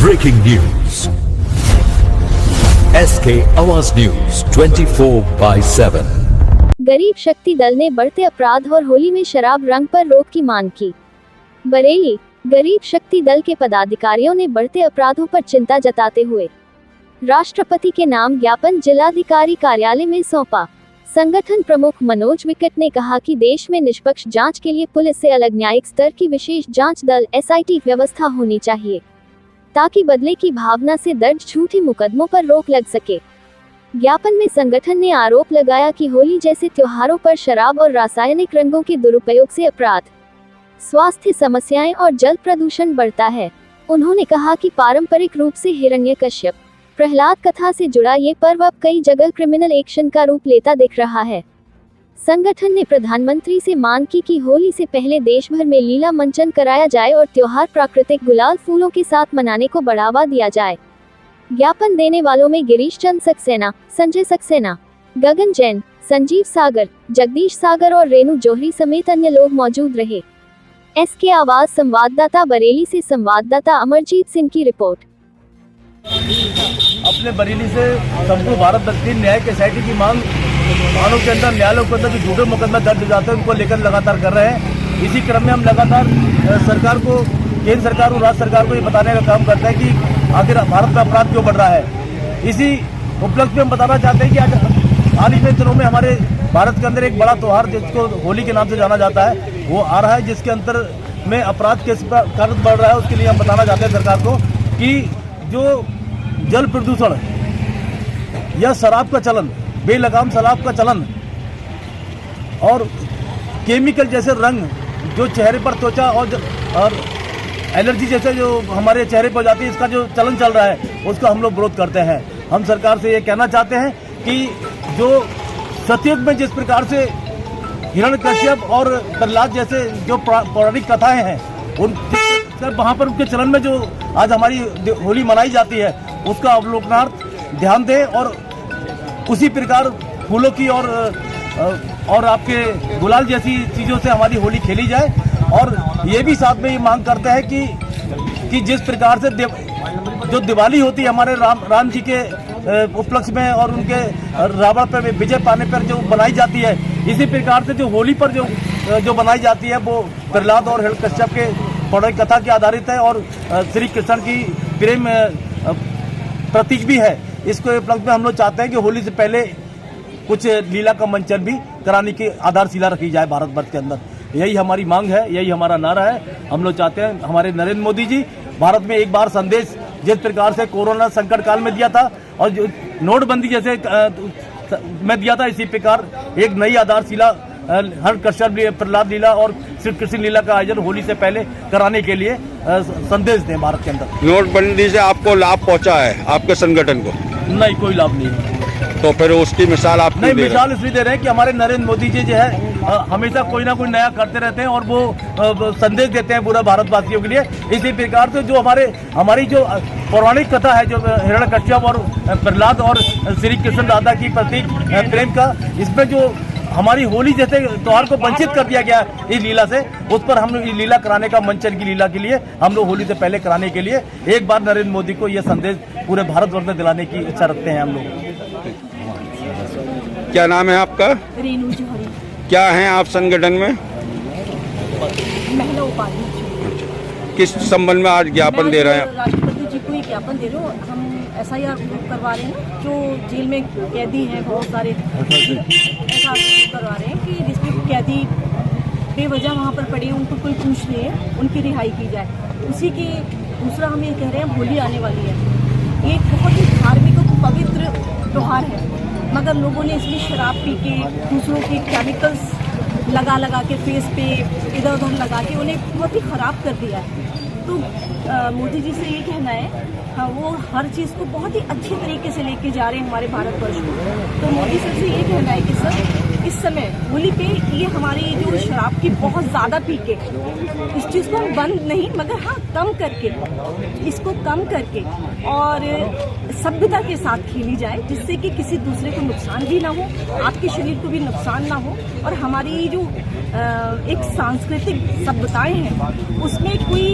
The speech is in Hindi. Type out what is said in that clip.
Breaking news. SK आवाज न्यूज 24/7। गरीब शक्ति दल ने बढ़ते अपराध और होली में शराब रंग पर रोक की मांग की। बरेली, गरीब शक्ति दल के पदाधिकारियों ने बढ़ते अपराधों पर चिंता जताते हुए राष्ट्रपति के नाम ज्ञापन जिलाधिकारी कार्यालय में सौंपा। संगठन प्रमुख मनोज विकट ने कहा कि देश में निष्पक्ष जांच के लिए पुलिस से अलग न्यायिक स्तर की विशेष जांच दल SIT व्यवस्था होनी चाहिए, ताकि बदले की भावना से दर्ज झूठे मुकदमों पर रोक लग सके। ज्ञापन में संगठन ने आरोप लगाया कि होली जैसे त्योहारों पर शराब और रासायनिक रंगों के दुरुपयोग से अपराध, स्वास्थ्य समस्याएं और जल प्रदूषण बढ़ता है। उन्होंने कहा कि पारंपरिक रूप से हिरण्यकश्यप, प्रहलाद कथा से जुड़ा ये पर्व अब कई जगह क्रिमिनल एक्शन का रूप लेता दिख रहा है। संगठन ने प्रधानमंत्री से मांग की कि होली से पहले देश भर में लीला मंचन कराया जाए और त्योहार प्राकृतिक गुलाल फूलों के साथ मनाने को बढ़ावा दिया जाए। ज्ञापन देने वालों में गिरीश चंद सक्सेना, संजय सक्सेना, गगन जैन, संजीव सागर, जगदीश सागर और रेणु जौहरी समेत अन्य लोग मौजूद रहे। SK आवाज संवाददाता बरेली से संवाददाता अमरजीत सिंह की रिपोर्ट। अपने बरेली से संपूर्ण भारत में न्याय के SIT की मांग मानव के अंदर, न्यायालयों के अंदर जो झूठे मुकदमे दर्ज हो जाते हैं उनको लेकर लगातार कर रहे हैं। इसी क्रम में हम लगातार सरकार को, केंद्र सरकार और राज्य सरकार को ये बताने का काम करते हैं कि आखिर भारत में अपराध क्यों बढ़ रहा है। इसी उपलक्ष्य में हम बताना चाहते हैं कि आज हाल ही में दिनों में हमारे भारत के अंदर एक बड़ा त्योहार जिसको होली के नाम से जाना जाता है वो आ रहा है, जिसके अंतर में अपराध किस कारण बढ़ रहा है उसके लिए हम बताना चाहते हैं सरकार को कि जो जल प्रदूषण या शराब का चलन, बेलगाम शराब का चलन और केमिकल जैसे रंग जो चेहरे पर त्वचा और एलर्जी जैसे जो हमारे चेहरे पर जाती है, इसका जो चलन चल रहा है उसका हम लोग विरोध करते हैं। हम सरकार से ये कहना चाहते हैं कि जो सतयुग में जिस प्रकार से हिरण्यकश्यप और प्रहलाद जैसे जो पौराणिक कथाएं हैं उन वहाँ पर उनके चलन में जो आज हमारी होली मनाई जाती है उसका अवलोकनार्थ ध्यान दें और उसी प्रकार फूलों की और आपके गुलाल जैसी चीज़ों से हमारी होली खेली जाए। और ये भी साथ में ये मांग करते हैं कि जिस प्रकार से जो दिवाली होती है हमारे राम जी के उपलक्ष्य में और उनके रावण पर विजय पाने पर जो बनाई जाती है, इसी प्रकार से जो होली पर जो बनाई जाती है वो प्रहलाद और हिरण्यकश्यप के पौराणिक कथा के आधारित है और श्री कृष्ण की प्रेम प्रतीक भी है। इसको उपलक्ष्य में हम लोग चाहते हैं कि होली से पहले कुछ लीला का मंचन भी कराने की आधारशिला रखी जाए भारतवर्ष के अंदर। यही हमारी मांग है, यही हमारा नारा है। हम लोग चाहते हैं हमारे नरेंद्र मोदी जी भारत में एक बार संदेश जिस प्रकार से कोरोना संकट काल में दिया था और जो नोटबंदी जैसे में दिया था, इसी प्रकार एक नई आधारशिला हिरण्यकश्यप प्रहलाद लीला और श्री कृष्ण लीला का आयोजन होली से पहले कराने के लिए संदेश दें भारत के अंदर। नोटबंदी से आपको लाभ पहुंचा है आपके संगठन को? नहीं, कोई लाभ नहीं। तो फिर उसकी मिसाल आप नहीं, मिसाल इसलिए दे रहे हैं कि हमारे नरेंद्र मोदी जी जो है हमेशा कोई ना कोई नया करते रहते हैं और वो संदेश देते हैं पूरा भारतवासियों के लिए। इसी प्रकार से जो हमारी जो पौराणिक कथा है जो हिरण्यकश्यप और प्रहलाद और श्री कृष्ण राधा की प्रतीक प्रेम का, इसमें जो हमारी होली जैसे त्योहार को वंचित कर दिया गया इस लीला से, उस पर हम लोग इस लीला कराने का मंचन की लीला के लिए हम लोग होली से पहले कराने के लिए एक बार नरेंद्र मोदी को यह संदेश पूरे भारतवर्ष में दिलाने की इच्छा रखते हैं हम लोग। क्या नाम है आपका? रेणु जौहरी। क्या हैं आप संगठन में? महिला उपाध्यक्ष। किस संबंध में आज ज्ञापन दे रहे हैं? राष्ट्रपति जी को ही ज्ञापन दे रहे हो। हम SIR करवा रहे हैं जो जेल में कैदी हैं बहुत सारे, ऐसा करवा रहे हैं कि जिसमें कैदी बेवजह वहाँ पर पड़े उनको कोई पूछ नहीं है, उनकी रिहाई की जाए। उसी की दूसरा हम ये कह रहे हैं होली आने वाली है, ये एक बहुत ही धार्मिक और पवित्र त्योहार है, मगर लोगों ने इसमें शराब पी के दूसरों के केमिकल्स लगा के फेस पे इधर उधर लगा के उन्हें बहुत ही ख़राब कर दिया है। तो मोदी जी से ये कहना है, हाँ, वो हर चीज़ को बहुत ही अच्छे तरीके से लेके जा रहे हैं हमारे भारतवर्ष को। तो मोदी सर से ये कहना है कि सर इस समय होली पे ये हमारी जो शराब की बहुत ज़्यादा पी के इस चीज़ को हम बंद नहीं मगर हाँ कम करके, इसको कम करके और सभ्यता के साथ खेली जाए, जिससे कि किसी दूसरे को नुकसान भी ना हो, आपके शरीर को भी नुकसान ना हो और हमारी जो एक सांस्कृतिक सभ्यताएं हैं उसमें कोई